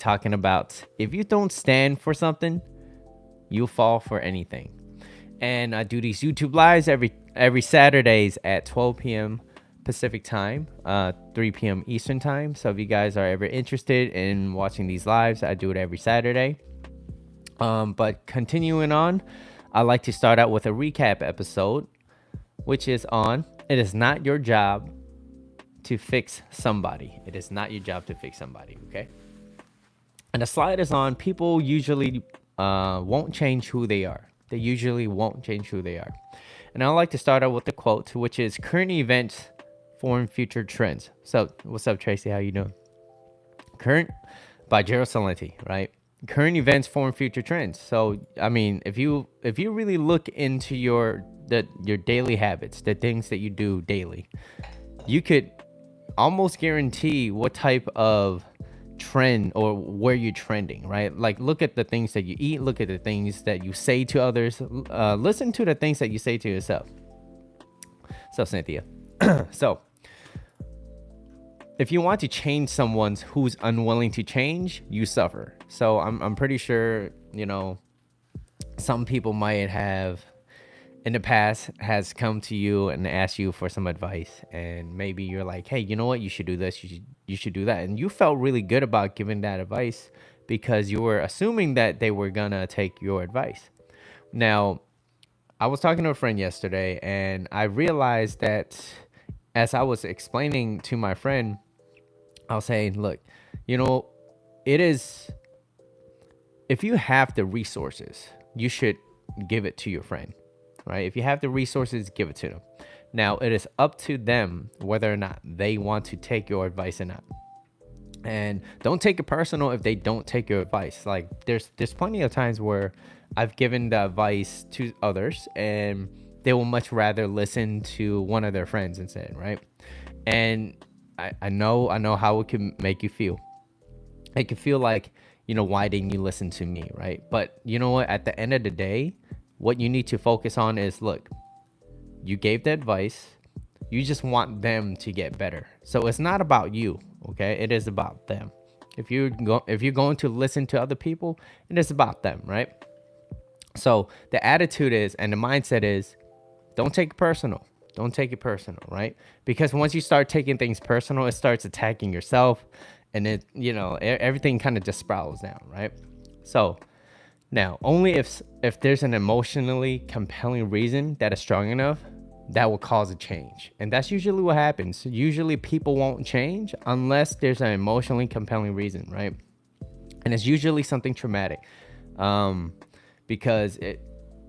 talking about if you don't stand for something, you'll fall for anything. And I do these YouTube lives every Saturdays at 12 p.m. Pacific time, 3 p.m. Eastern time. So if you guys are ever interested in watching these lives, I do it every Saturday. But continuing on, I like to start out with a recap episode, which is on it is not your job to fix somebody. It is not your job to fix somebody, okay? And the slide is on people usually won't change who they are. They usually won't change who they are. And I like to start out with the quote, which is current events form future trends. So what's up, Tracy? How you doing? Current by Gerald Salenti, right? Current events form future trends. So I mean, if you really look into your daily habits, the things that you do daily, you could almost guarantee what type of trend or where you're trending, right? Like look at the things that you eat, look at the things that you say to others, listen to the things that you say to yourself. So Cynthia, so if you want to change someone who's unwilling to change, you suffer. So I'm pretty sure, some people might have in the past has come to you and asked you for some advice, and maybe you're like, hey, you know what, you should do this, you should do that, and you felt really good about giving that advice because you were assuming that they were gonna take your advice. Now, I was talking to a friend yesterday, and I realized that as I was explaining to my friend, I was saying, look, it is, if you have the resources, you should give it to your friend, right? If you have the resources, give it to them. Now, it is up to them whether or not they want to take your advice or not. And don't take it personal if they don't take your advice. Like there's plenty of times where I've given the advice to others and they will much rather listen to one of their friends instead, right? And I know how it can make you feel. It can feel like, why didn't you listen to me, right? But you know what? At the end of the day, what you need to focus on is, look, you gave the advice. You just want them to get better. So it's not about you, okay? It is about them. If you're going to listen to other people, it is about them, right? So the attitude is, and the mindset is, don't take it personal. Don't take it personal, right? Because once you start taking things personal, it starts attacking yourself, and it, everything kind of just spirals down, right? So now, only if there's an emotionally compelling reason that is strong enough, that will cause a change. And that's usually what happens. Usually people won't change unless there's an emotionally compelling reason, right? And it's usually something traumatic. Because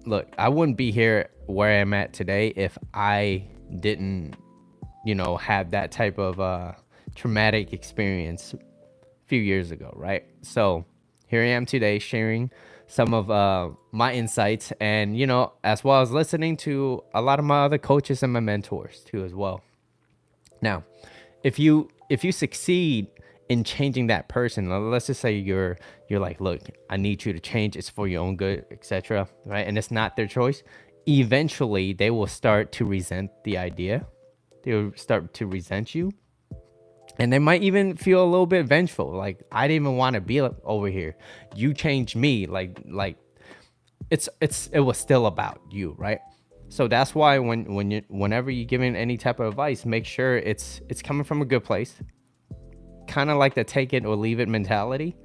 look, I wouldn't be here where I'm at today if I didn't, have that type of traumatic experience a few years ago, right? So here I am today sharing some of my insights, and as well as listening to a lot of my other coaches and my mentors too as well. Now, if you succeed in changing that person, let's just say you're like, look, I need you to change, it's for your own good, etc., right? And it's not their choice. Eventually they will start to resent the idea. They'll start to resent you, and they might even feel a little bit vengeful, like, I didn't even want to be over here, you changed me. Like it was still about you, right? So that's why whenever you're giving any type of advice, make sure it's coming from a good place, kind of like the take it or leave it mentality,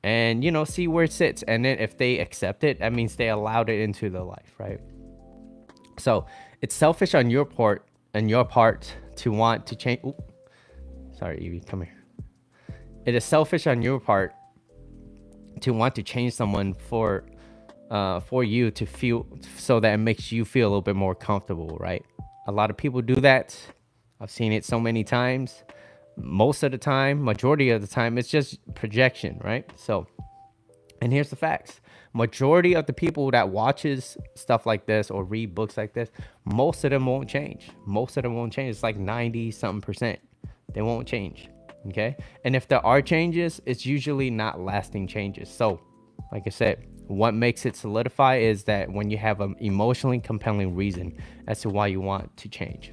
and see where it sits. And then if they accept it, that means they allowed it into their life, right? So it's selfish on your part to want to change. Ooh, sorry, Evie, come here. It is selfish on your part to want to change someone for you to feel, so that it makes you feel a little bit more comfortable, right? A lot of people do that. I've seen it so many times. Most of the time, majority of the time, it's just projection, right? So, and here's the facts. Majority of the people that watches stuff like this or read books like this, most of them won't change. Most of them won't change. It's like 90 something percent. They won't change. Okay. And if there are changes, it's usually not lasting changes. So like I said, what makes it solidify is that when you have an emotionally compelling reason as to why you want to change.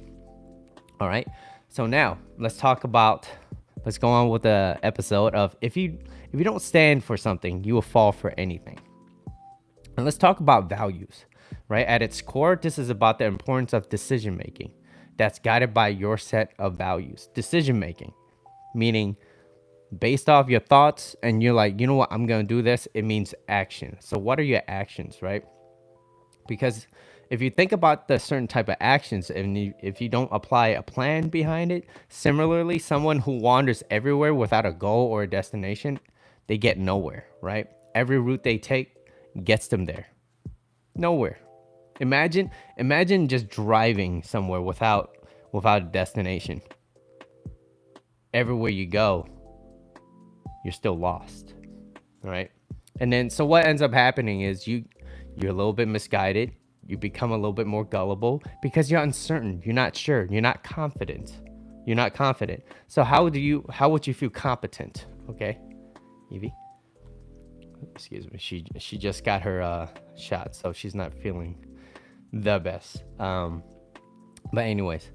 All right. So now let's go on with the episode of if you If you don't stand for something, you will fall for anything. And let's talk about values, right? At its core, this is about the importance of decision making that's guided by your set of values. Decision making, meaning based off your thoughts, and you're like, you know what, I'm going to do this. It means action. So, what are your actions, right? Because if you think about the certain type of actions, and if you don't apply a plan behind it, similarly, someone who wanders everywhere without a goal or a destination, they get nowhere, right? Every route they take gets them there. Nowhere. Imagine just driving somewhere without a destination. Everywhere you go, you're still lost, right? And then so what ends up happening is you're a little bit misguided. You become a little bit more gullible because you're uncertain. You're not sure. You're not confident. So how would you feel competent? Okay, Evie. Excuse me. She just got her shot, so she's not feeling the best. But anyways,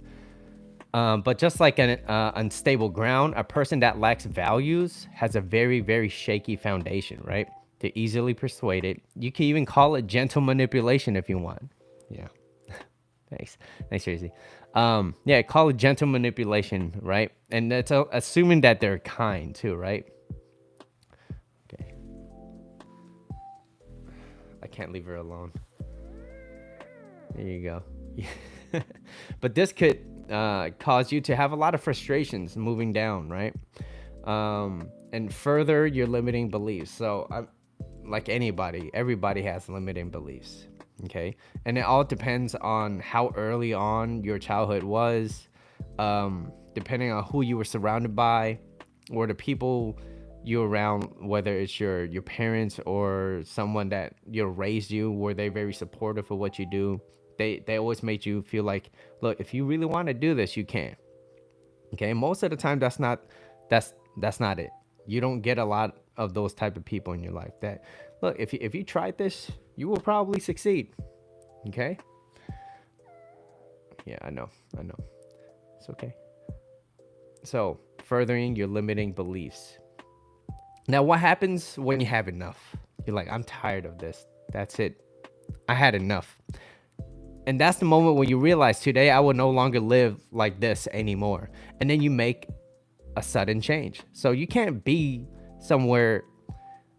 but just like an unstable ground, a person that lacks values has a very, very shaky foundation, right? They're easily persuaded. You can even call it gentle manipulation if you want. Yeah. Thanks, Tracy. Yeah, call it gentle manipulation, right? And that's assuming that they're kind too, right? Okay. I can't leave her alone. There you go. But this could cause you to have a lot of frustrations moving down, right? And further your limiting beliefs. So like everybody has limiting beliefs, okay? And it all depends on how early on your childhood was, depending on who you were surrounded by, or the people you around, whether it's your parents or someone that raised you. Were they very supportive of what you do? They always made you feel like, look, if you really want to do this, you can. Okay, most of the time that's not it. You don't get a lot of those type of people in your life that, look, if you tried this, you will probably succeed. Okay? Yeah, I know. It's okay. So, furthering your limiting beliefs. Now, what happens when you have enough? You're like, I'm tired of this. That's it. I had enough. And that's the moment when you realize, today I will no longer live like this anymore. And then you make a sudden change. So you can't be somewhere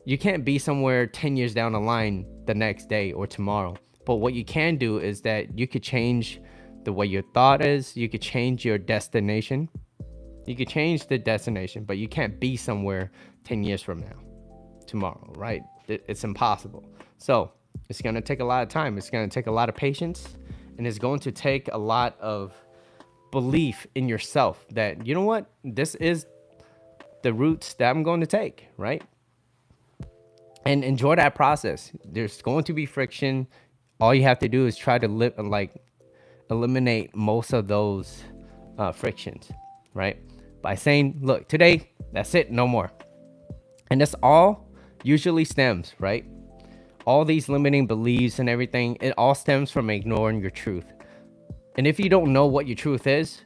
10 years down the line the next day or tomorrow. But what you can do is that you could change the way your thought is. You could change your destination. You could change the destination, but you can't be somewhere 10 years from now, tomorrow, right? It's impossible. So it's going to take a lot of time. It's going to take a lot of patience, and it's going to take a lot of belief in yourself that, you know what, this is the routes that I'm going to take, right? And enjoy that process. There's going to be friction. All you have to do is try to eliminate most of those frictions, right? By saying, look, today, that's it, no more. And this all usually stems, right? All these limiting beliefs and everything, it all stems from ignoring your truth. And if you don't know what your truth is,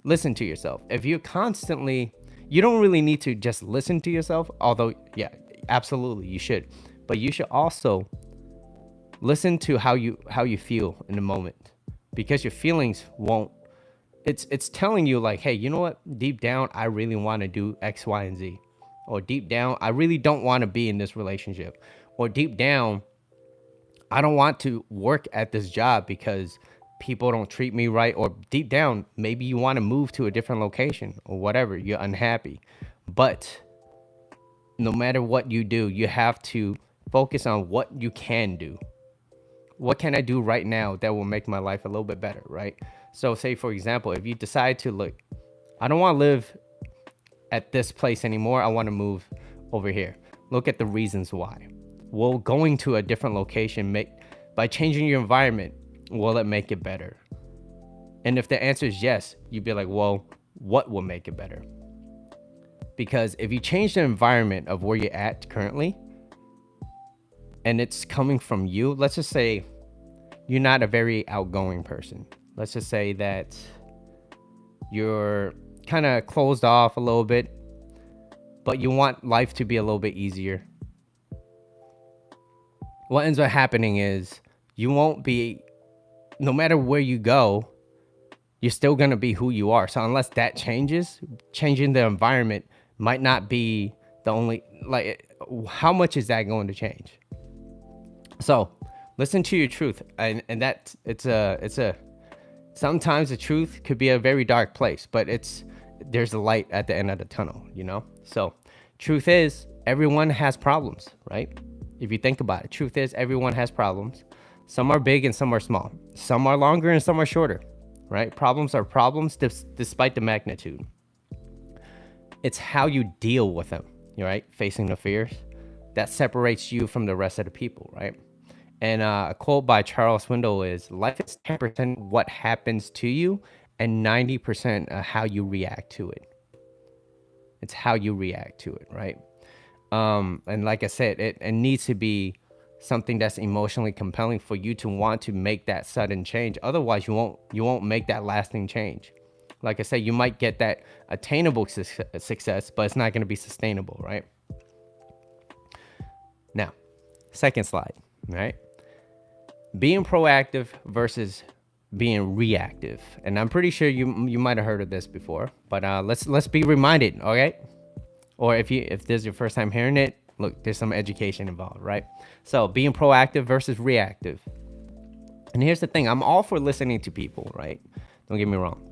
listen to yourself. If you don't really need to just listen to yourself, although, yeah, absolutely, you should. But you should also listen to how you feel in the moment, because your feelings won't. It's telling you like, hey, you know what? Deep down, I really want to do X, Y, and Z. Or deep down, I really don't want to be in this relationship. Or deep down, I don't want to work at this job because people don't treat me right. Or deep down, maybe you want to move to a different location or whatever. You're unhappy. But no matter what you do, you have to focus on what you can do. What can I do right now that will make my life a little bit better, right? So say, for example, if you decide to, look, I don't want to live at this place anymore. I want to move over here. Look at the reasons why. Will going to a different location by changing your environment, will it make it better? And if the answer is yes, you'd be like, well, what will make it better? Because if you change the environment of where you're at currently, and it's coming from you, let's just say you're not a very outgoing person. Let's just say that you're kind of closed off a little bit. but you want life to be a little bit easier, what ends up happening is you won't be, no matter where you go, you're still going to be who you are. So unless that changes, changing the environment might not be the only, like, how much is that going to change? So listen to your truth. And that it's a, sometimes the truth could be a very dark place, but there's a light at the end of the tunnel, you know? So truth is everyone has problems, right? If you think about it, truth is everyone has problems. Some are big and some are small. Some are longer and some are shorter, right? Problems are problems despite the magnitude. It's how you deal with them, right? Facing the fears that separates you from the rest of the people, right? And a quote by Charles Swindoll is, life is 10% what happens to you and 90% how you react to it. It's how you react to it, right? And like I said, it needs to be something that's emotionally compelling for you to want to make that sudden change. Otherwise, you won't make that lasting change. Like I said, you might get that attainable success, but it's not going to be sustainable, right? Now, second slide, right? Being proactive versus being reactive. And I'm pretty sure you might have heard of this before, but let's be reminded, all right? Or if this is your first time hearing it, look, there's some education involved, right? So being proactive versus reactive. And here's the thing, I'm all for listening to people, right? Don't get me wrong.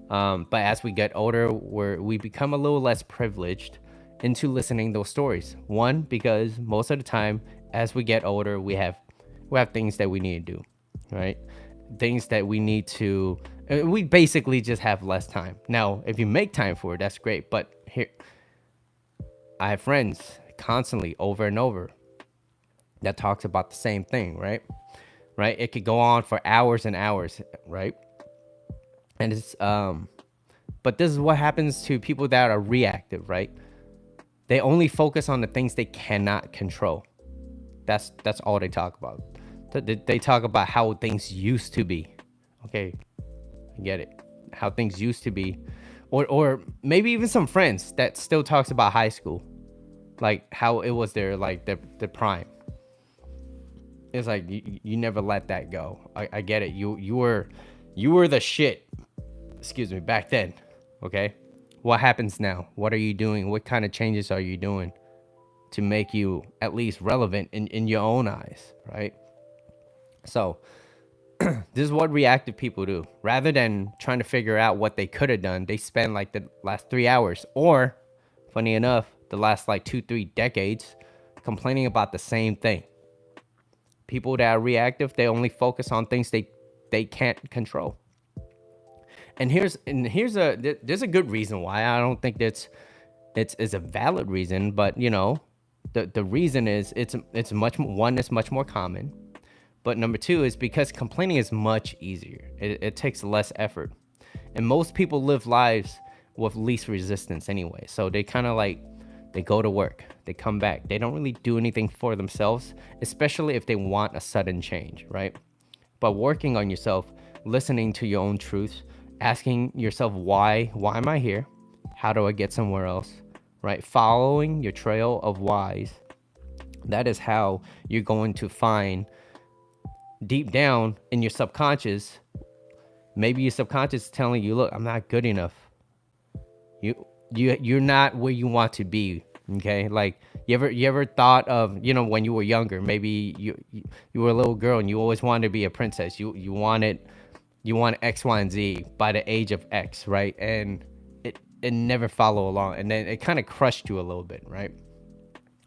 But as we get older, we become a little less privileged into listening those stories. One, because most of the time, as we get older, we have things that we need to do, right? Things that we need to, we basically just have less time. Now, if you make time for it, that's great. But here, I have friends constantly over and over that talks about the same thing, right? Right? It could go on for hours and hours, right? And it's, but this is what happens to people that are reactive, right? They only focus on the things they cannot control. That's all they talk about. They talk about how things used to be. Okay, I get it. How things used to be. Or maybe even some friends that still talks about high school. Like how it was their, like the prime. It's like you never let that go. I get it. You were the shit. Excuse me, back then. Okay? What happens now? What are you doing? What kind of changes are you doing to make you at least relevant in your own eyes, right? So this is what reactive people do. Rather than trying to figure out what they could have done, they spend like the last 3 hours, or funny enough, the last like 2-3 decades complaining about the same thing. People that are reactive, they only focus on things they can't control. And there's a good reason why. I don't think it's a valid reason, but you know, the reason is it's much more common. But number two is because complaining is much easier. It takes less effort. And most people live lives with least resistance anyway. So they kind of like, they go to work, they come back. They don't really do anything for themselves, especially if they want a sudden change, right? But working on yourself, listening to your own truths, asking yourself, why am I here? How do I get somewhere else, right? Following your trail of whys. That is how you're going to find deep down in your subconscious, maybe your subconscious is telling you, look, I'm not good enough. You're not where you want to be. Okay, like you ever thought of, you know, when you were younger, maybe you were a little girl and you always wanted to be a princess. You wanted X, Y, and Z by the age of X, right? And it never followed along, and then it kind of crushed you a little bit, right?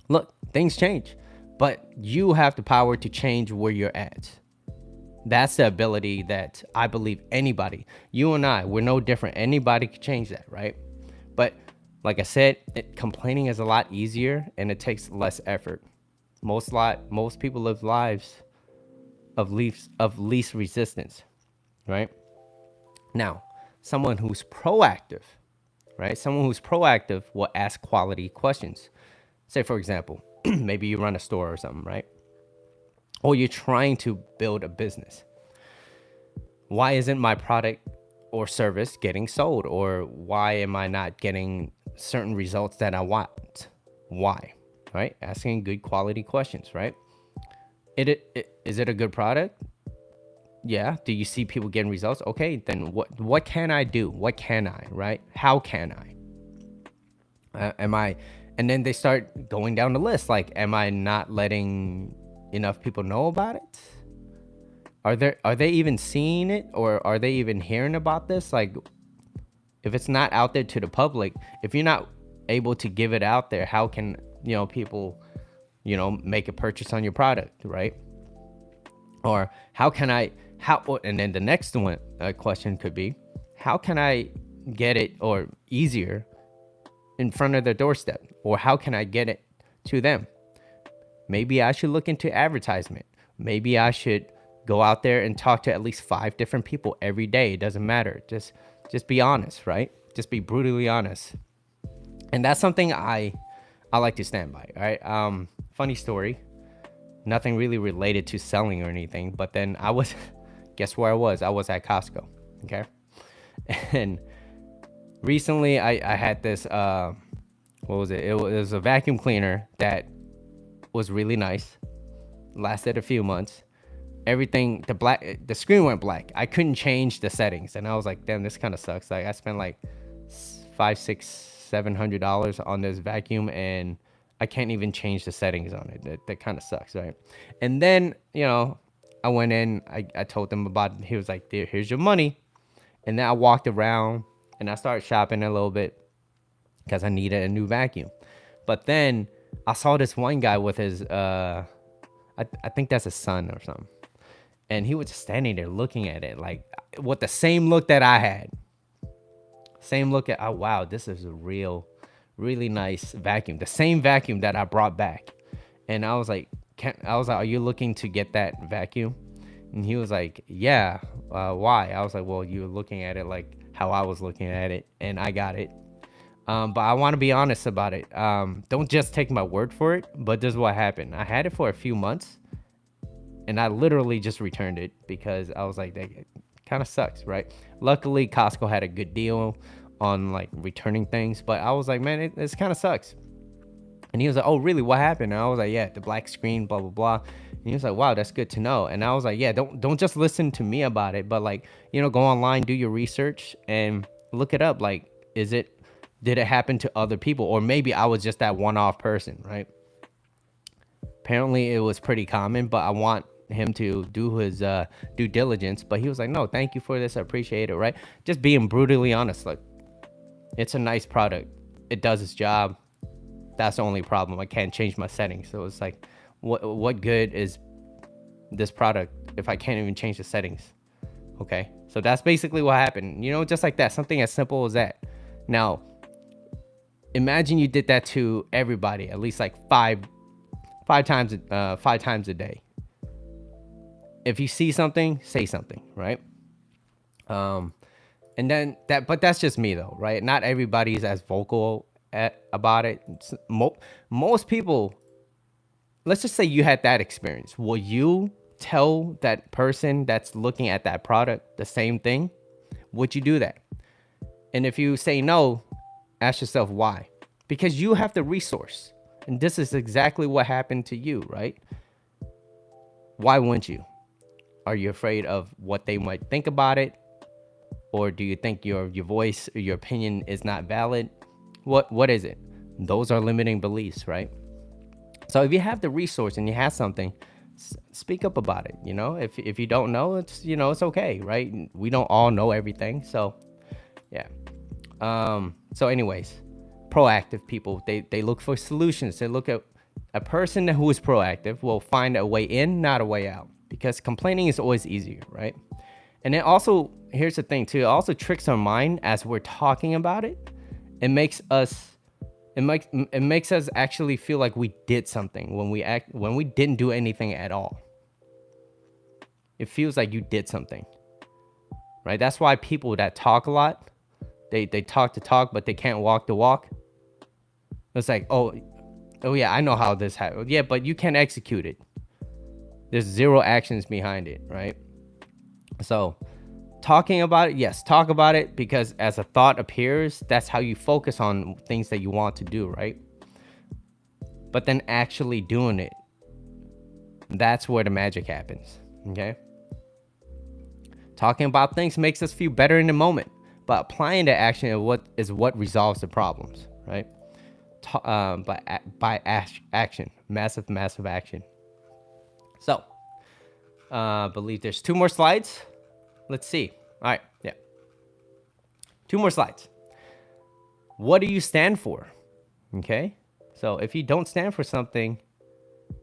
Look, things change, but you have the power to change where you're at. That's the ability that I believe anybody, you and I, we're no different. Anybody can change that, right? But like I said, complaining is a lot easier and it takes less effort. Most people live lives of least resistance, right? Now, someone who's proactive, right? Someone who's proactive will ask quality questions. Say, for example, maybe you run a store or something, right? Or you're trying to build a business. Why isn't my product or service getting sold, or why am I not getting certain results that I want? Why? Right? Asking good quality questions, right? Is it a good product? Yeah. Do you see people getting results? Okay, then what can I do? What can I, right? How can I? Am I? And then they start going down the list. Like, am I not letting enough people know about it? Are they even seeing it, or are they even hearing about this? Like, if it's not out there to the public, if you're not able to give it out there, how can people make a purchase on your product, right? Or how can I how and then the next one question could be, how can I get it or easier in front of their doorstep, or how can I get it to them? Maybe I should look into advertisement. Maybe I should go out there and talk to at least 5 different people every day. It doesn't matter. Just be honest, right? Just be brutally honest. And that's something I like to stand by, right? Funny story. Nothing really related to selling or anything, but then I was guess where I was? I was at Costco, okay? And recently I had this what was it? It was a vacuum cleaner that was really nice. Lasted a few months. Everything, the screen went black. I couldn't change the settings, and I was like, damn, this kind of sucks. Like, I spent like $500, $600, $700 on this vacuum, and I can't even change the settings on it. That kind of sucks, right? And then I went in. I told them about it. He was like, "There, here's your money." And then I walked around and I started shopping a little bit because I needed a new vacuum. But then I saw this one guy with his I think that's his son or something. And he was just standing there looking at it, like, with the same look that I had. Same look at, oh wow, this is a really nice vacuum. The same vacuum that I brought back. And I was like, are you looking to get that vacuum? And he was like, yeah. Why? I was like, well, you were looking at it like how I was looking at it, and I got it. But I want to be honest about it. Don't just take my word for it. But this is what happened. I had it for a few months, and I literally just returned it because I was like, that kind of sucks, right? Luckily, Costco had a good deal on like returning things, but I was like, man, it kind of sucks. And he was like, oh, really? What happened? And I was like, yeah, the black screen, blah, blah, blah. And he was like, wow, that's good to know. And I was like, yeah, don't just listen to me about it, but like, go online, do your research and look it up. Like, did it happen to other people? Or maybe I was just that one-off person, right? Apparently it was pretty common, but I want him to do his due diligence. But he was like, no, thank you for this. I appreciate it, right? Just being brutally honest. Like, it's a nice product. It does its job. That's the only problem. I can't change my settings. So it's like, what good is this product if I can't even change the settings? Okay. So that's basically what happened. Just like that. Something as simple as that. Now, imagine you did that to everybody, at least like five times a day. If you see something, say something, right? And then but that's just me though, right? Not everybody's as vocal about it. Most people, let's just say you had that experience. Will you tell that person that's looking at that product the same thing? Would you do that? And if you say no, ask yourself why. Because you have the resource. And this is exactly what happened to you, right? Why wouldn't you? Are you afraid of what they might think about it? Or do you think your voice or your opinion is not valid? What is it? Those are limiting beliefs, right? So if you have the resource and you have something, speak up about it. If you don't know, it's it's okay, right? We don't all know everything, so yeah. So anyways, proactive people, they look for solutions. They look at a person who is proactive will find a way in, not a way out, because complaining is always easier, right? And it also, here's the thing too, it also tricks our mind as we're talking about it. It makes us actually feel like we did something when we didn't do anything at all. It feels like you did something, right? That's why people that talk a lot, they talk the talk, but they can't walk the walk. It's like, oh yeah, I know how this happened. Yeah, but you can't execute it. There's zero actions behind it, right? So Talking about it, yes, talk about it, because as a thought appears, that's how you focus on things that you want to do, right? But then actually doing it, that's where the magic happens. Okay. Talking about things makes us feel better in the moment, but applying the action is what resolves the problems, right? By action, massive action. So, I believe there's 2 more slides. Let's see. All right, yeah, 2 more slides. What do you stand for? Okay, so if you don't stand for something,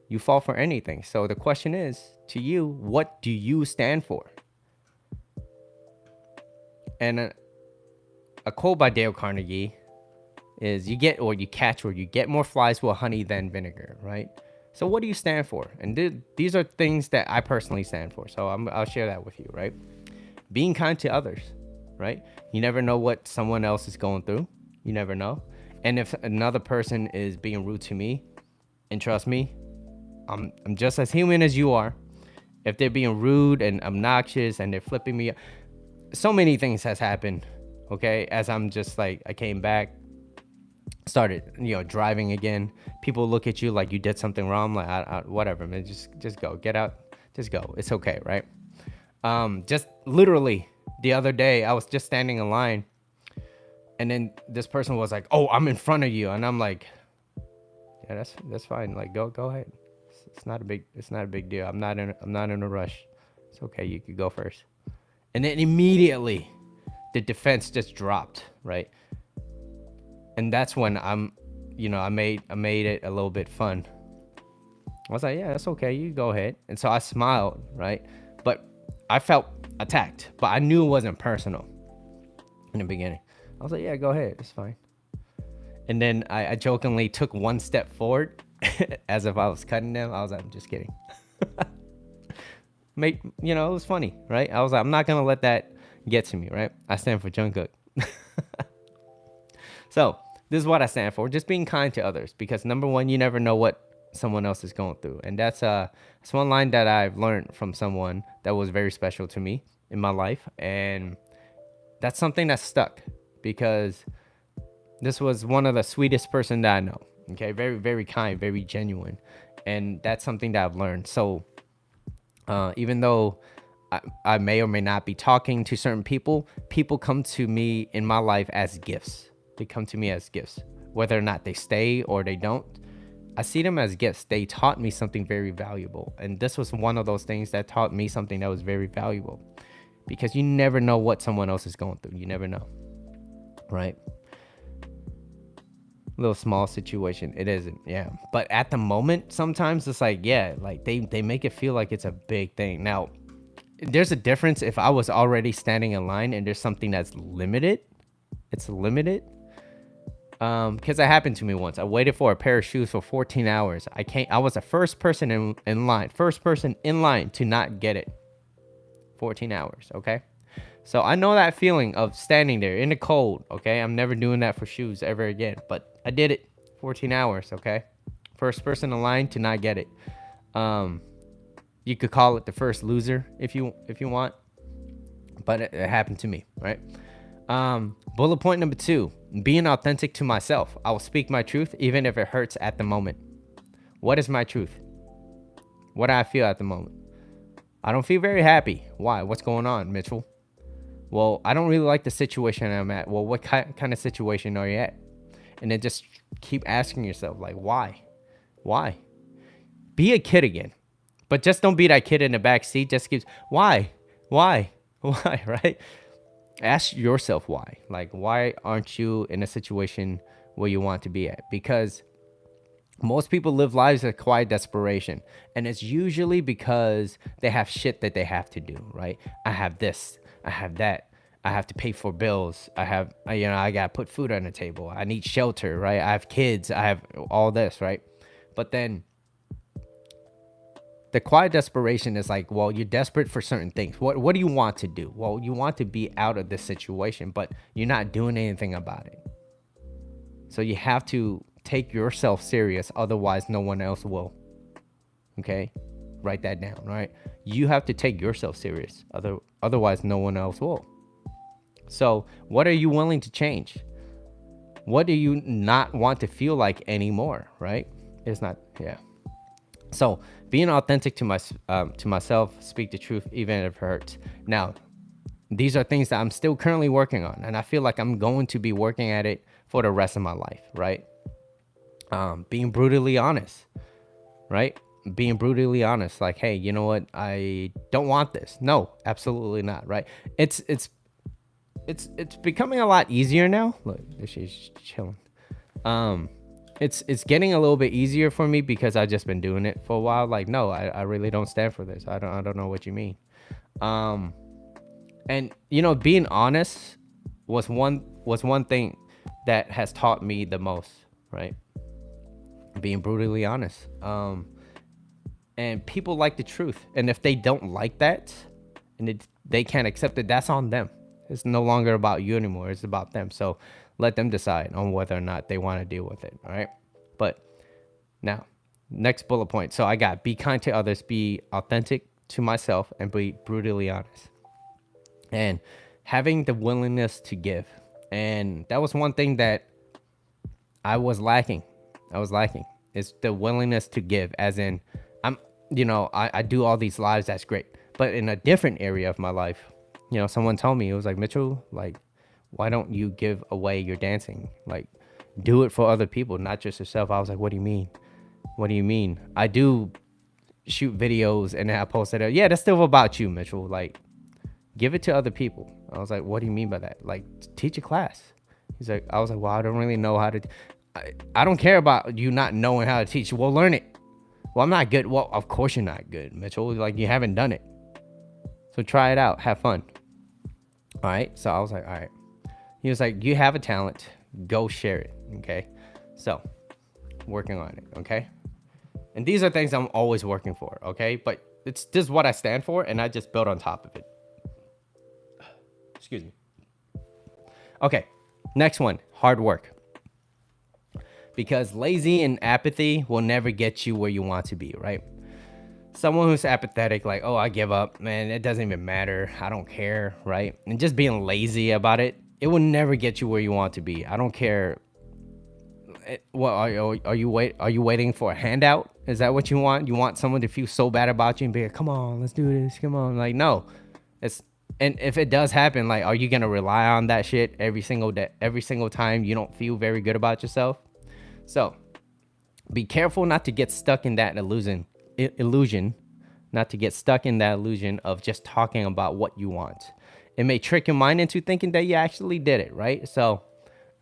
you fall for anything. So the question is to you, what do you stand for? And a quote by Dale Carnegie is, you get more flies with honey than vinegar, right? So what do you stand for? And these are things that I personally stand for. So I'll share that with you, right? Being kind to others, right? You never know what someone else is going through. You never know. And if another person is being rude to me, and trust me, I'm just as human as you are. If they're being rude and obnoxious and they're flipping me, so many things has happened. Okay, as I'm just like, I came back, started, driving again. People look at you like you did something wrong. Like, whatever, man. Just go, get out, just go. It's okay, right? Just literally the other day, I was just standing in line, and then this person was like, "Oh, I'm in front of you," and I'm like, "Yeah, that's fine. Like, go ahead. It's not a big deal. I'm not in a rush. It's okay. You could go first." And then immediately, the defense just dropped, right? And that's when I made it a little bit fun. I was like, "Yeah, that's okay. You go ahead." And so I smiled, right? But I felt attacked, but I knew it wasn't personal in the beginning. I was like, "Yeah, go ahead. It's fine." And then I jokingly took 1 step forward as if I was cutting them. I was like, "I'm just kidding." It was funny, right? I was like, I'm not going to let that get to me, right? I stand for Jungkook. So this is what I stand for. Just being kind to others, because number one, you never know what someone else is going through. And that's one line that I've learned from someone that was very special to me in my life. And that's something that stuck, because this was one of the sweetest person that I know. Okay. Very, very kind, very genuine. And that's something that I've learned. So even though I may or may not be talking to certain people come to me in my life as gifts. They come to me as gifts, whether or not they stay or they don't. I see them as gifts. They taught me something very valuable. And this was one of those things that taught me something that was very valuable, because you never know what someone else is going through. You never know, right? Little small situation, it isn't, yeah, but at the moment sometimes it's like, yeah, like they make it feel like it's a big thing. Now there's a difference if I was already standing in line and there's something that's limited. It's limited, because that happened to me once. I waited for a pair of shoes for 14 hours. I was the first person in line to not get it. 14 hours. Okay, so I know that feeling of standing there in the cold. Okay, I'm never doing that for shoes ever again, but I did it. 14 hours. Okay, first person in line to not get it. You could call it the first loser if you want, but it happened to me, right? Bullet point number 2, being authentic to myself. I will speak my truth even if it hurts at the moment. What is my truth? What do I feel at the moment? I don't feel very happy. Why? What's going on, Mitchell? Well, I don't really like the situation I'm at. Well, what kind of situation are you at? And then just keep asking yourself, like, why? Be a kid again, but just don't be that kid in the back seat. Just keeps, why, right? Ask yourself why. Like, why aren't you in a situation where you want to be at? Because most people live lives of quiet desperation, and it's usually because they have shit that they have to do, right? I have this, I have that. I have to pay for bills. I got to put food on the table. I need shelter, right? I have kids. I have all this, right? But then the quiet desperation is like, well, you're desperate for certain things. What do you want to do? Well, you want to be out of this situation, but you're not doing anything about it. So you have to take yourself serious. Otherwise, no one else will. Okay? write that down, right? You have to take yourself serious. Otherwise, no one else will. So, what are you willing to change? What do you not want to feel like anymore, right? It's not, yeah. So, being authentic to myself, speak the truth, even if it hurts. Now, these are things that I'm still currently working on, and I feel like I'm going to be working at it for the rest of my life, right? Being brutally honest, right? Being brutally honest, like, hey, you know what? I don't want this. No, absolutely not, right? It's becoming a lot easier now. Look, she's chilling. Um, it's getting a little bit easier for me because I've just been doing it for a while. Like, no, I really don't stand for this. I don't know what you mean. Um, and being honest was one thing that has taught me the most, right? Being brutally honest. And people like the truth, and if they don't like that, and they can't accept it, that's on them. It's no longer about you anymore. It's about them. So let them decide on whether or not they want to deal with it. All right. But now, next bullet point. So I got be kind to others, be authentic to myself, and be brutally honest. And having the willingness to give. And that was one thing that I was lacking. It's the willingness to give, as in, I do all these lives. That's great. But in a different area of my life, someone told me, it was like, Mitchell, like, why don't you give away your dancing? Like, do it for other people, not just yourself. I was like, what do you mean? What do you mean? I do shoot videos and then I posted it. Yeah, that's still about you, Mitchell. Like, give it to other people. I was like, what do you mean by that? Like, teach a class. I was like, well, I don't really know how to. I don't care about you not knowing how to teach. Well, learn it. Well, I'm not good. Well, of course you're not good, Mitchell. Like, you haven't done it. So try it out. Have fun. All right. So I was like, all right. He was like, you have a talent. Go share it. Okay. So working on it. Okay. And these are things I'm always working for. Okay. But this is what I stand for, and I just build on top of it. Excuse me. Okay. Next one, hard work. Because lazy and apathy will never get you where you want to be, right? Someone who's apathetic, like, oh, I give up, man, it doesn't even matter, I don't care, right? And just being lazy about it, it will never get you where you want to be. I don't care. What are you waiting for a handout? Is that what you want? You want someone to feel so bad about you and be like, come on, let's do this, come on. Like, no. And if it does happen, like, are you gonna rely on that shit every single day, every single time you don't feel very good about yourself? So be careful not to get stuck in that illusion, not to get stuck in that illusion of just talking about what you want. It may trick your mind into thinking that you actually did it, right? So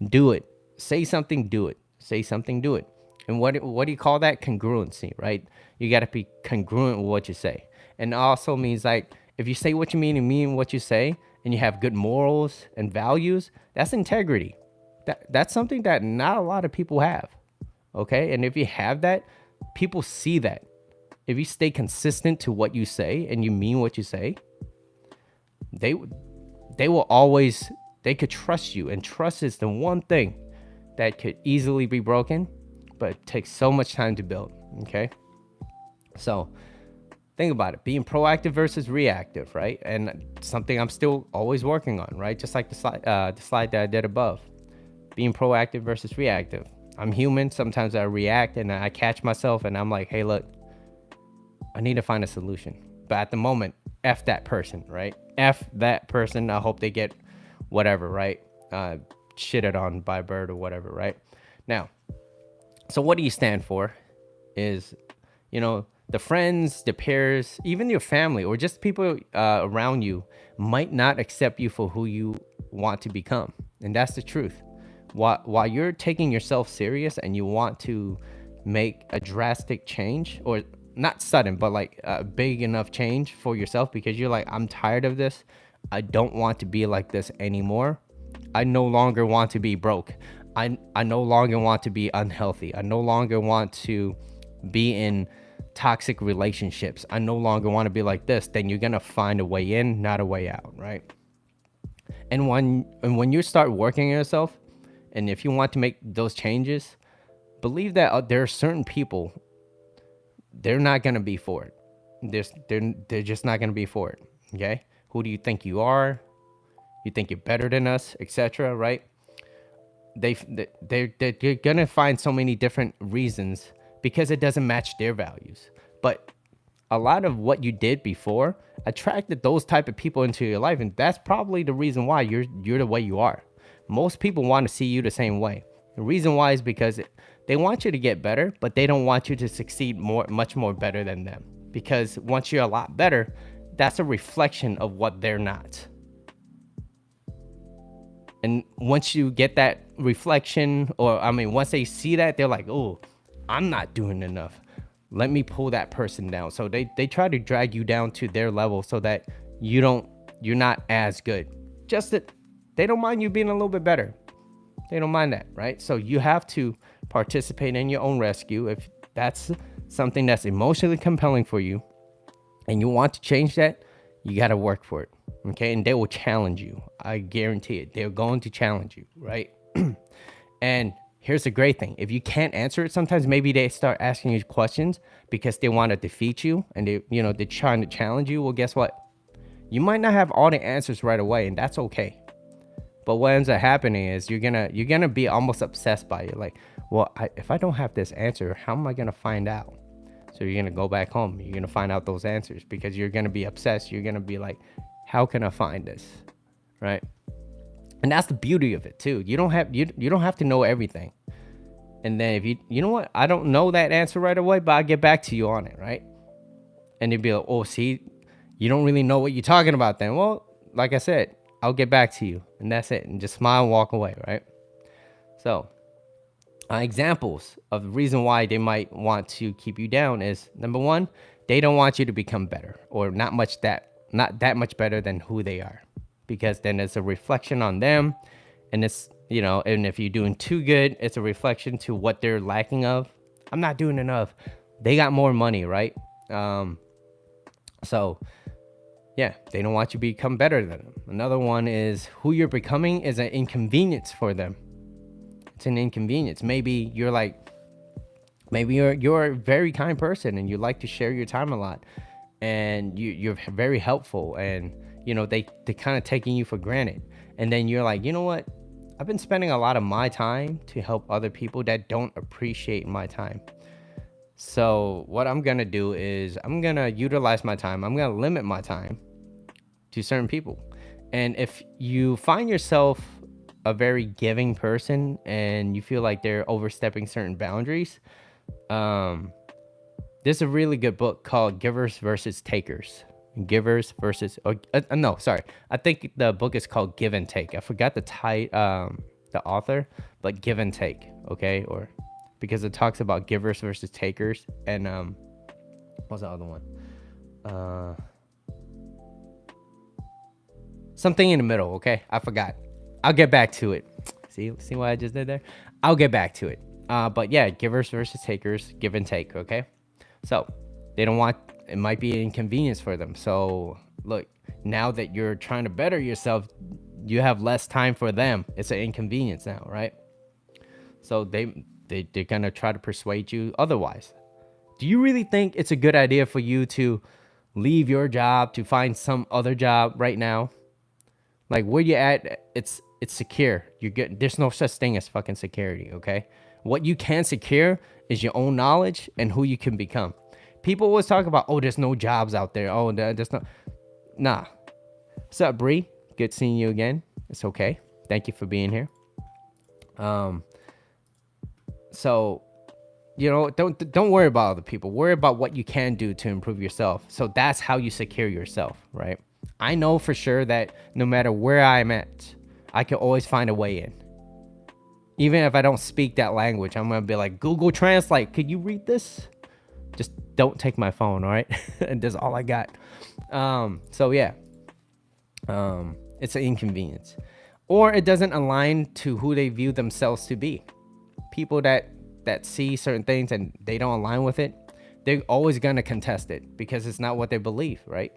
do it. Say something, do it. Say something, do it. And what do you call that? Congruency, right? You got to be congruent with what you say. And it also means, like, if you say what you mean and mean what you say, and you have good morals and values, that's integrity. That's something that not a lot of people have. Okay. And if you have that, people see that. If you stay consistent to what you say and you mean what you say, they will always, they could trust you. And trust is the one thing that could easily be broken, but it takes so much time to build. Okay. So think about it, being proactive versus reactive, right? And something I'm still always working on, right? Just like the slide that I did above. Being proactive versus reactive. I'm human. Sometimes I react and I catch myself and I'm like, hey, look, I need to find a solution. But at the moment, F that person, right? F that person. I hope they get whatever, right? Shitted on by a bird or whatever, right? Now, so what do you stand for? Is, the friends, the peers, even your family, or just people around you might not accept you for who you want to become. And that's the truth. While you're taking yourself serious and you want to make a drastic change, or not sudden, but like a big enough change for yourself, because you're like, I'm tired of this. I don't want to be like this anymore. I no longer want to be broke. I no longer want to be unhealthy. I no longer want to be in toxic relationships. I no longer want to be like this. Then you're going to find a way in, not a way out, right? And when you start working on yourself, and if you want to make those changes, believe that there are certain people, they're not going to be for it. they're just not going to be for it. Okay, who do you think you are? You think you're better than us, etc. Right? They're gonna find so many different reasons because it doesn't match their values. But a lot of what you did before attracted those type of people into your life, and that's probably the reason why you're the way you are. Most people want to see you the same way. The reason why is because they want you to get better, but they don't want you to succeed much more better than them. Because once you're a lot better, that's a reflection of what they're not. And once you get that reflection, or I mean, once they see that, they're like, oh, I'm not doing enough. Let me pull that person down. So they try to drag you down to their level so that you're not as good. Just that they don't mind you being a little bit better. They don't mind that, right? So you have to participate in your own rescue. If that's something that's emotionally compelling for you and you want to change that, you got to work for it. Okay. And they will challenge you. I guarantee it. They're going to challenge you, right? And here's the great thing. If you can't answer it, sometimes maybe they start asking you questions because they want to defeat you and they're trying to challenge you. Well, guess what? You might not have all the answers right away, and that's okay. But what ends up happening is you're gonna be almost obsessed by it. Like, well, if I don't have this answer, how am I gonna find out? So you're gonna go back home. You're gonna find out those answers because you're gonna be obsessed. You're gonna be like, how can I find this, right? And that's the beauty of it too. You don't have to know everything. And then if you know what, I don't know that answer right away, but I'll get back to you on it, right? And they'd be like, oh, see, you don't really know what you're talking about then. Well, like I said, I'll get back to you, and that's it. And just smile and walk away, right? So, examples of the reason why they might want to keep you down is, number one, they don't want you to become better, or not that much better than who they are, because then it's a reflection on them, and it's and if you're doing too good, it's a reflection to what they're lacking of. I'm not doing enough. They got more money, right? So yeah, they don't want you to become better than them. Another one is who you're becoming is an inconvenience for them. It's an inconvenience. Maybe you're a very kind person and you like to share your time a lot, and you're very helpful, and they kind of taking you for granted. And then you're like, you know what? I've been spending a lot of my time to help other people that don't appreciate my time. So what I'm gonna do is I'm gonna utilize my time. I'm gonna limit my time to certain people. And if you find yourself a very giving person and you feel like they're overstepping certain boundaries, there's a really good book called Givers versus Takers. Givers versus no, sorry. I think the book is called Give and Take. I forgot the author, but Give and Take, okay? Or because it talks about givers versus takers, and what's the other one? Something in the middle, okay? I forgot. I'll get back to it. See what I just did there? I'll get back to it. But yeah, givers versus takers, give and take, okay? So they don't want, it might be an inconvenience for them. So look, now that you're trying to better yourself, you have less time for them. It's an inconvenience now, right? So they're gonna try to persuade you otherwise. Do you really think it's a good idea for you to leave your job to find some other job right now? Like where you at, it's secure. You're good. There's no such thing as fucking security, okay? What you can secure is your own knowledge and who you can become. People always talk about, oh, there's no jobs out there. Oh, there's no. Nah. What's up, Bree? Good seeing you again. It's okay. Thank you for being here. So, don't worry about other people. Worry about what you can do to improve yourself. So that's how you secure yourself, right? I know for sure that no matter where I'm at, I can always find a way in. Even if I don't speak that language, I'm going to be like, Google Translate, could you read this? Just don't take my phone, all right? And that's all I got. So yeah, it's an inconvenience. Or it doesn't align to who they view themselves to be. People that see certain things and they don't align with it, they're always going to contest it because it's not what they believe, right?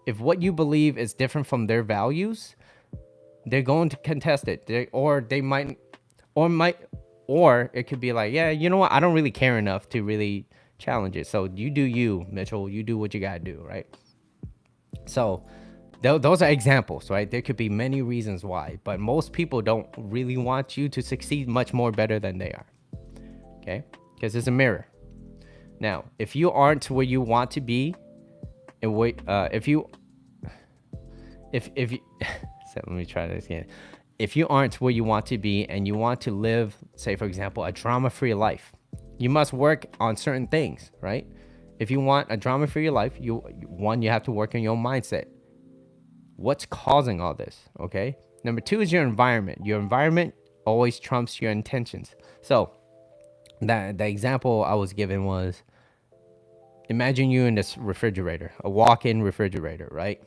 If what you believe is different from their values, they're going to contest it. Or it could be like, yeah, you know what? I don't really care enough to really challenges. So you do you, Mitchell. You do what you gotta do, right? So those are examples, right? There could be many reasons why, but most people don't really want you to succeed much more better than they are. Okay, because it's a mirror. Now, if you aren't where you want to be, and if you so let me try this again. If you aren't where you want to be and you want to live, say for example, a drama-free life, you must work on certain things, right? If you want a drama-free life, you have to work on your own mindset. What's causing all this? Okay. Number two is your environment. Your environment always trumps your intentions. So the example I was given was, imagine you in this refrigerator, a walk-in refrigerator, right?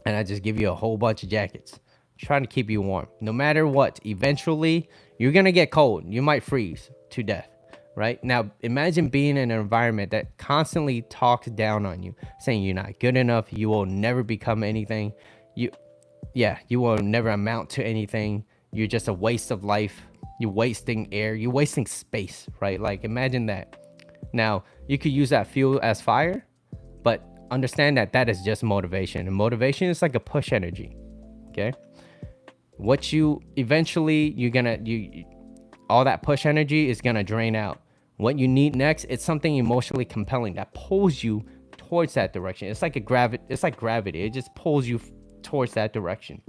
And I just give you a whole bunch of jackets, trying to keep you warm. No matter what, eventually you're gonna get cold. You might freeze to death, right? Now imagine being in an environment that constantly talks down on you, saying you're not good enough, you will never become anything, you will never amount to anything, you're just a waste of life, you're wasting air, you're wasting space, right? Like imagine that. Now you could use that fuel as fire, but understand that that is just motivation, and motivation is like a push energy. Okay, what you eventually all that push energy is gonna drain out. What you need next, it's something emotionally compelling that pulls you towards that direction. It's like gravity. It just pulls you towards that direction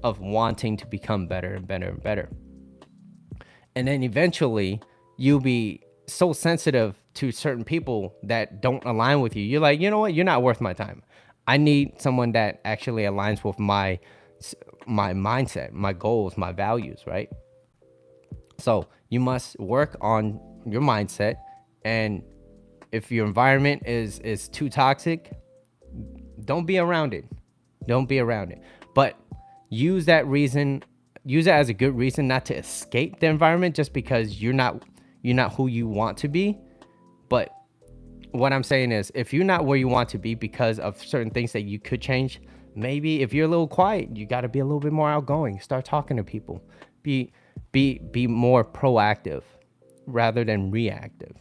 of wanting to become better and better and better. And then eventually you'll be so sensitive to certain people that don't align with you. You're like, you know what? You're not worth my time. I need someone that actually aligns with my mindset, my goals, my values, right? So you must work on your mindset, and if your environment is too toxic, don't be around it. Don't be around it. But use that as a good reason not to escape the environment just because you're not who you want to be. But what I'm saying is, if you're not where you want to be because of certain things that you could change, maybe if you're a little quiet, you got to be a little bit more outgoing. Start talking to people. Be more proactive rather than reactive.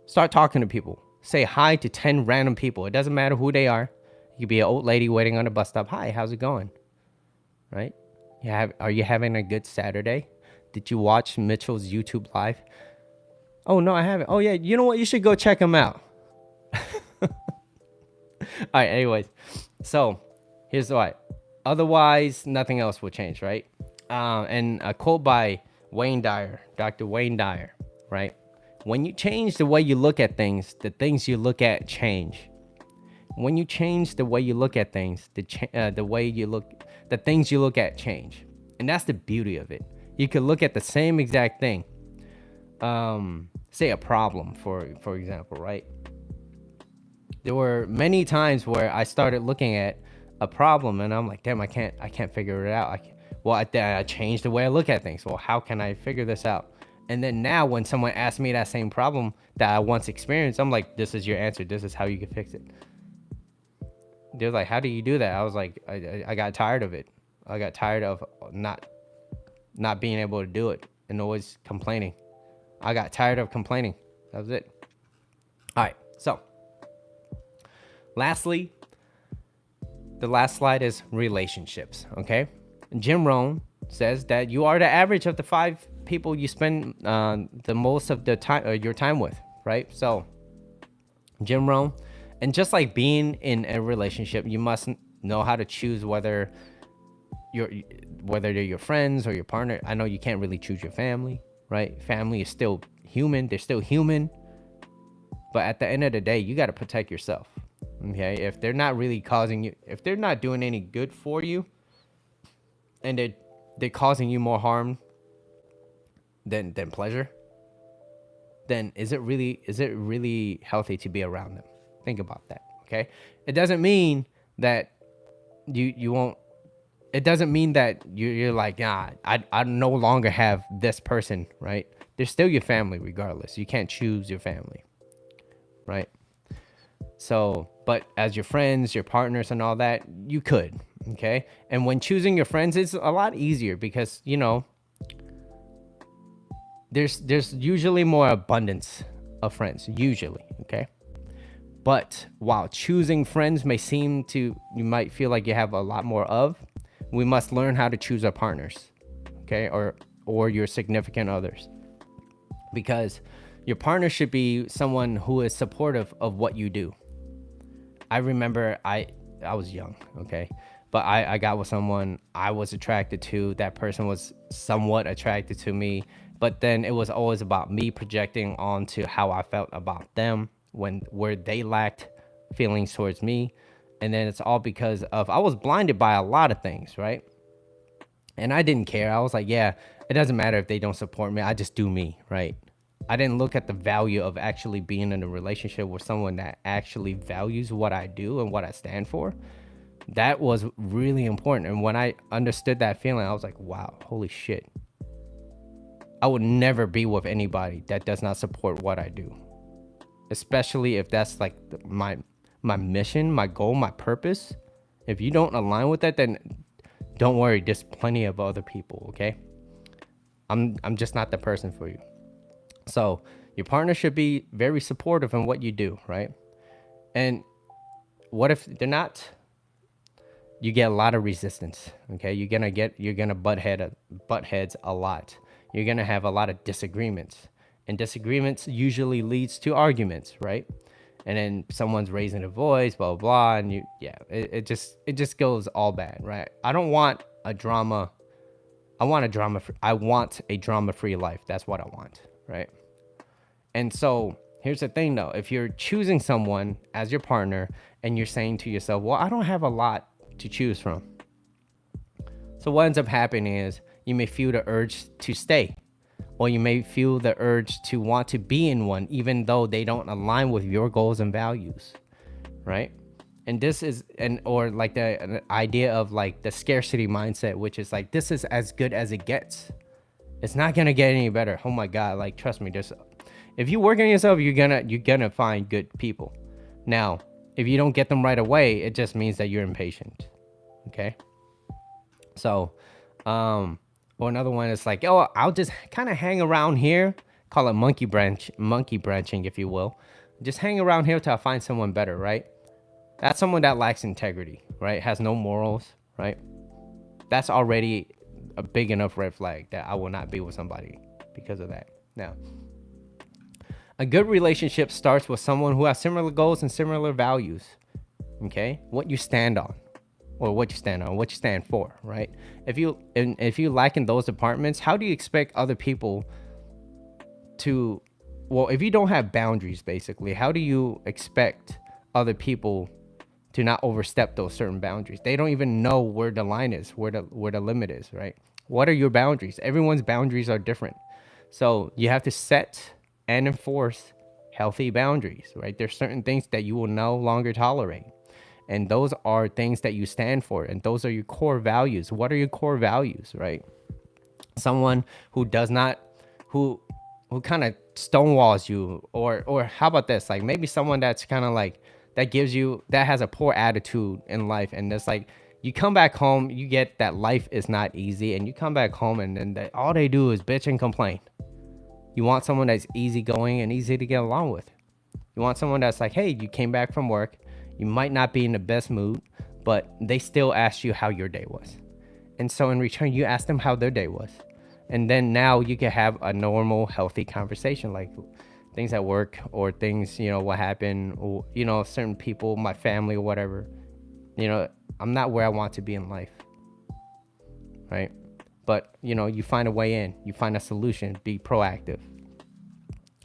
Start talking to people. Say hi to 10 random people. It doesn't matter who they are. You could be an old lady waiting on a bus stop. Hi, how's it going? Right? Are you having a good Saturday? Did you watch Mitchell's YouTube live? Oh, no, I haven't. Oh, yeah. You know what? You should go check him out. All right. Anyways, so here's why. Otherwise, nothing else will change, right? And a quote by Wayne Dyer, Dr. Wayne Dyer, right? When you change the way you look at things, the things you look at change. When you change the way you look at things, the things you look at change. And that's the beauty of it. You could look at the same exact thing. Say a problem, for example, right? There were many times where I started looking at a problem and I'm like, damn, I can't figure it out. I changed the way I look at things. Well, how can I figure this out? And then now when someone asks me that same problem that I once experienced, I'm like, this is your answer. This is how you can fix it. They're like, how do you do that? I was like, I got tired of it. I got tired of not being able to do it and always complaining. I got tired of complaining. That was it. All right. So lastly, the last slide is relationships. Okay. Jim Rohn says that you are the average of the 5 people you spend the most of the time your time with, right? So Jim Rohn, and just like being in a relationship, you must know how to choose whether they're your friends or your partner. I know you can't really choose your family, right? Family is still human. They're still human. But at the end of the day, you got to protect yourself. Okay? If they're not really if they're not doing any good for you, and they're causing you more harm than pleasure, then is it really healthy to be around them? Think about that. Okay? It doesn't mean that you won't. It doesn't mean that you're like, I no longer have this person, right? They're still your family regardless. You can't choose your family, right? So, but as your friends, your partners and all that, you could, okay? And when choosing your friends, it's a lot easier because, there's usually more abundance of friends, usually, okay? But while choosing friends may seem to, you might feel like you have a lot more of, we must learn how to choose our partners, okay? Or your significant others. Because your partner should be someone who is supportive of what you do. I remember I was young, okay? But I got with someone I was attracted to. That person was somewhat attracted to me. But then it was always about me projecting onto how I felt about them where they lacked feelings towards me. And then it's all because of I was blinded by a lot of things, right? And I didn't care. I was like, yeah, it doesn't matter if they don't support me. I just do me, right? I didn't look at the value of actually being in a relationship with someone that actually values what I do and what I stand for. That was really important. And when I understood that feeling, I was like, wow, holy shit. I would never be with anybody that does not support what I do, especially if that's like my mission, my goal, my purpose. If you don't align with that, then don't worry, there's plenty of other people, okay? I'm just not the person for you. So your partner should be very supportive in what you do, right? And what if they're not? You get a lot of resistance, okay? You're gonna butt heads a lot. You're gonna have a lot of disagreements, and disagreements usually leads to arguments, right? And then someone's raising a voice, blah blah, blah, and it just goes all bad, right? I don't want a drama. I want a drama-free life. That's what I want, right? And so here's the thing though, if you're choosing someone as your partner and you're saying to yourself, well, I don't have a lot to choose from. So what ends up happening is you may feel the urge to stay, or you may feel the urge to want to be in one, even though they don't align with your goals and values, right? And this is, or like the idea of like the scarcity mindset, which is like, this is as good as it gets. It's not gonna get any better. Oh my God, like trust me, if you work on yourself, you're gonna find good people. Now, if you don't get them right away, it just means that you're impatient. Okay. So, or another one is like, oh, I'll just kind of hang around here. Call it monkey branching, if you will. Just hang around here till I find someone better, right? That's someone that lacks integrity, right? Has no morals, right? That's already a big enough red flag that I will not be with somebody because of that. Now, a good relationship starts with someone who has similar goals and similar values. Okay, what you stand on, or what you stand for, right? If you lack in those departments, how do you expect other people to? Well, if you don't have boundaries, basically, how do you expect other people to not overstep those certain boundaries? They don't even know where the line is, where the limit is, right? What are your boundaries? Everyone's boundaries are different, so you have to set and enforce healthy boundaries, right? There's certain things that you will no longer tolerate. And those are things that you stand for. And those are your core values. What are your core values, right? Someone who does not, who kind of stonewalls you, or how about this? Like maybe someone that's kind of like, that has a poor attitude in life. And it's like, you come back home, you get that life is not easy. And you come back home and then all they do is bitch and complain. You want someone that's easygoing and easy to get along with. You want someone that's like, hey, you came back from work. You might not be in the best mood, but they still ask you how your day was. And so in return, you ask them how their day was. And then now you can have a normal, healthy conversation, like things at work or things, what happened, or, certain people, my family or whatever. I'm not where I want to be in life, right? But, you find a way in, you find a solution, be proactive.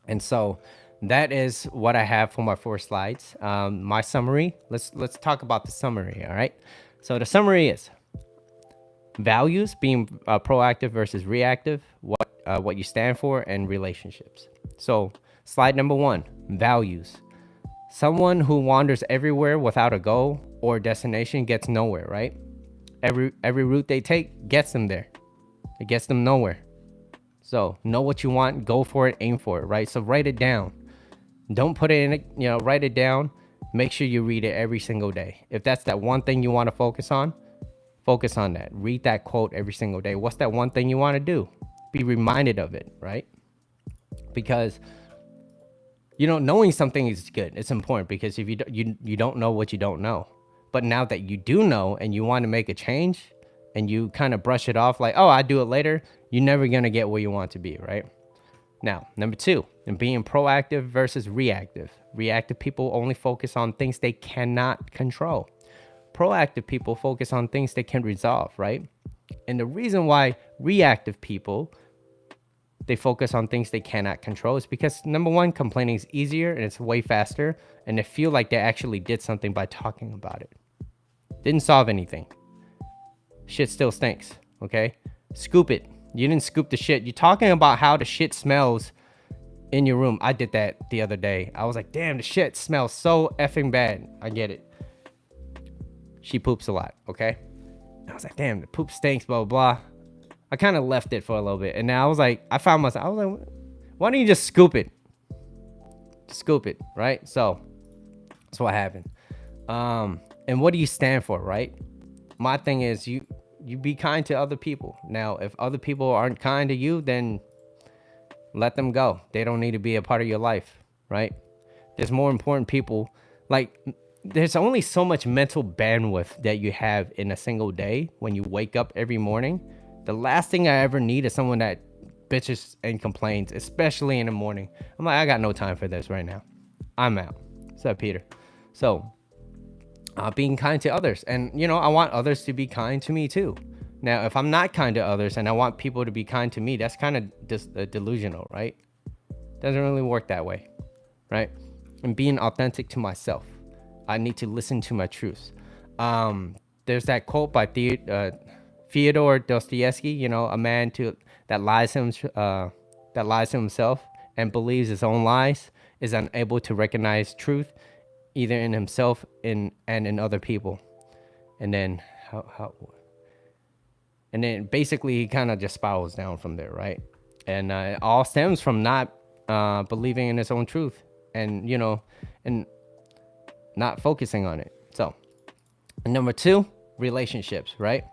And so that is what I have for my 4 slides. My summary, let's talk about the summary, all right? So the summary is values, being proactive versus reactive, what you stand for, and relationships. So slide number 1, values. Someone who wanders everywhere without a goal or destination gets nowhere, right? Every route they take gets them there. It gets them nowhere. So know what you want, go for it, aim for it, right? So write it down. Don't put it in, write it down. Make sure you read it every single day. If that's that one thing you want to focus on that. Read that quote every single day. What's that one thing you want to do? Be reminded of it, right? Because Knowing something is good. It's important because if you don't know what you don't know. But now that you do know and you want to make a change and you kind of brush it off like, oh, I do it later, you're never going to get where you want to be, right? Now, number two, and being proactive versus reactive. Reactive people only focus on things they cannot control. Proactive people focus on things they can resolve, right? And the reason why reactive people, they focus on things they cannot control is because number one, complaining is easier and it's way faster, and they feel like they actually did something by talking about it. Didn't solve anything. Shit still stinks, okay? Scoop it. You didn't scoop the shit. You're talking about how the shit smells in your room. I did that the other day. I was like, damn, the shit smells so effing bad. I get it. She poops a lot, okay? I was like, damn, the poop stinks, blah, blah, blah. I kind of left it for a little bit. And now I was like, I was like, why don't you just scoop it? Scoop it, right? So that's what happened. And what do you stand for, right? My thing is you be kind to other people. Now, if other people aren't kind to you, then let them go. They don't need to be a part of your life, right? There's more important people. Like, there's only so much mental bandwidth that you have in a single day when you wake up every morning. The last thing I ever need is someone that bitches and complains, especially in the morning. I'm like, I got no time for this right now. I'm out. What's up, Peter? So, being kind to others. And, I want others to be kind to me too. Now, if I'm not kind to others and I want people to be kind to me, that's kind of just delusional, right? Doesn't really work that way, right? And being authentic to myself. I need to listen to my truths. There's that quote by Fyodor Dostoevsky, a man that lies to himself and believes his own lies, is unable to recognize truth either in himself and in other people. And then and then basically he kind of just spirals down from there, right? And it all stems from not believing in his own truth and and not focusing on it. So, and number two, relationships, right?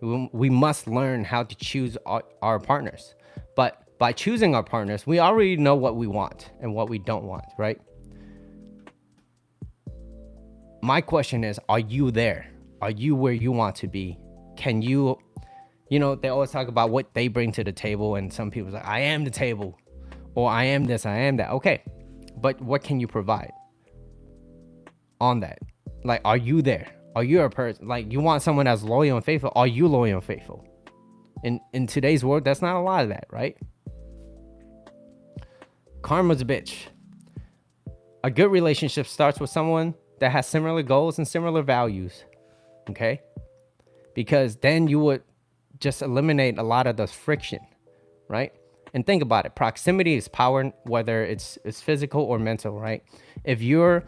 We must learn how to choose our partners. But by choosing our partners, we already know what we want and what we don't want, right? My question is, are you there? Are you where you want to be? Can you, they always talk about what they bring to the table, and some people say, I am the table, or I am this, I am that. Okay, but what can you provide on that? Like, are you there? Are you a person, like, you want someone that's loyal and faithful? Are you loyal and faithful? In today's world, that's not a lot of that, right? Karma's a bitch. A good relationship starts with someone that has similar goals and similar values, okay? Because then you would just eliminate a lot of the friction, right? And think about it. Proximity is power, whether it's physical or mental, right? If you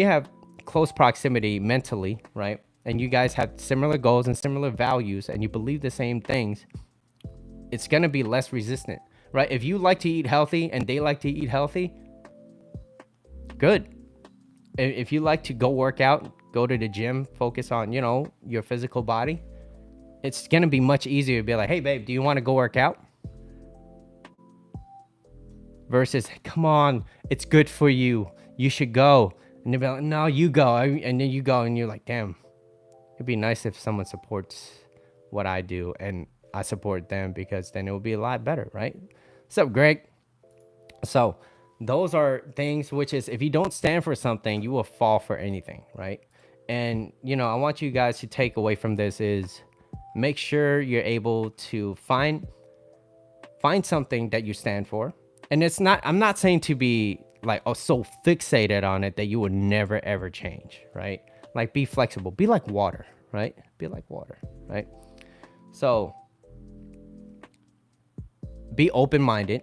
have close proximity mentally, right, and you guys have similar goals and similar values and you believe the same things, it's going to be less resistant, right? If you like to eat healthy and they like to eat healthy, good. If you like to go work out, go to the gym, focus on, your physical body, it's going to be much easier to be like, hey, babe, do you want to go work out? Versus, come on, it's good for you. You should go. And they'll be like, no, you go. And then you go and you're like, damn, it'd be nice if someone supports what I do and I support them, because then it would be a lot better, right? What's up, Greg? So those are things which is, if you don't stand for something, you will fall for anything, right? And, I want you guys to take away from this is make sure you're able to find something that you stand for. And I'm not saying to be like, so fixated on it that you would never ever change, right? Like, be flexible, be like water, right? Be like water, right? So be open-minded,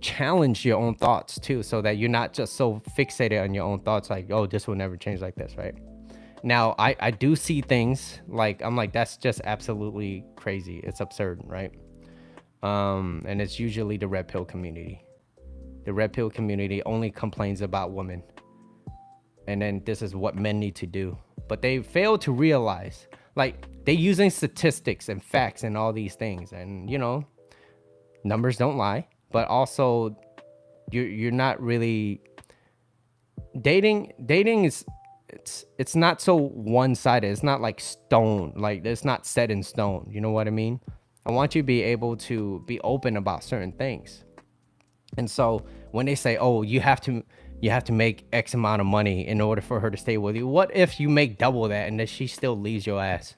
challenge your own thoughts too, so that you're not just so fixated on your own thoughts, like, oh, this will never change like this, right? Now, I do see things like, I'm like, that's just absolutely crazy. It's absurd, right? And it's usually the red pill community. The red pill community only complains about women. And then this is what men need to do. But they fail to realize, like, they're using statistics and facts and all these things. And, numbers don't lie. But also, You're not really dating is, it's not so one-sided. It's not like stone, like it's not set in stone, you know what I mean? I want you to be able to be open about certain things. And so when they say, oh, you have to make X amount of money in order for her to stay with you, what if you make double that and then she still leaves your ass?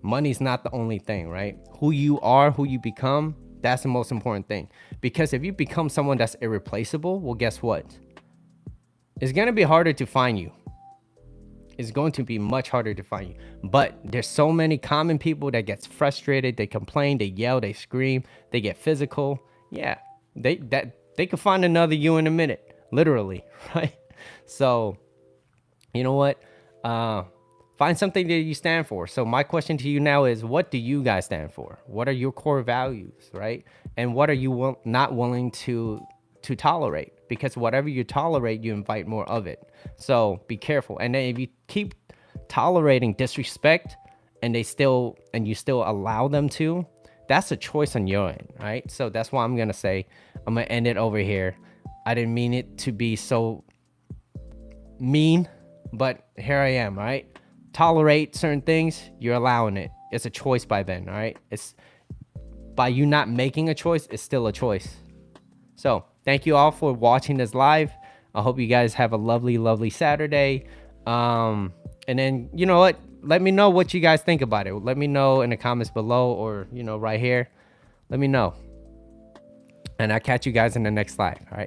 Money's not the only thing, right? Who you are, who you become, that's the most important thing. Because if you become someone that's irreplaceable, well, guess what? It's going to be harder to find you. It's going to be much harder to find you. But there's so many common people that gets frustrated, they complain, they yell, they scream, they get physical. Yeah, they could find another you in a minute, literally, right? So, you know what? Find something that you stand for. So my question to you now is, what do you guys stand for? What are your core values, right? And what are you not willing to tolerate? Because whatever you tolerate, you invite more of it. So be careful. And then if you keep tolerating disrespect and you still allow them to, that's a choice on your end, right? So that's why I'm gonna say, I'm gonna end it over here. I didn't mean it to be so mean, but here I am, right? Tolerate certain things, you're allowing it. It's a choice by then, all right? It's by you not making a choice, it's still a choice. So thank you all for watching this live. I hope you guys have a lovely, lovely Saturday. And then, you know what? Let me know what you guys think about it. Let me know in the comments below, or, right here. Let me know. And I'll catch you guys in the next live. All right.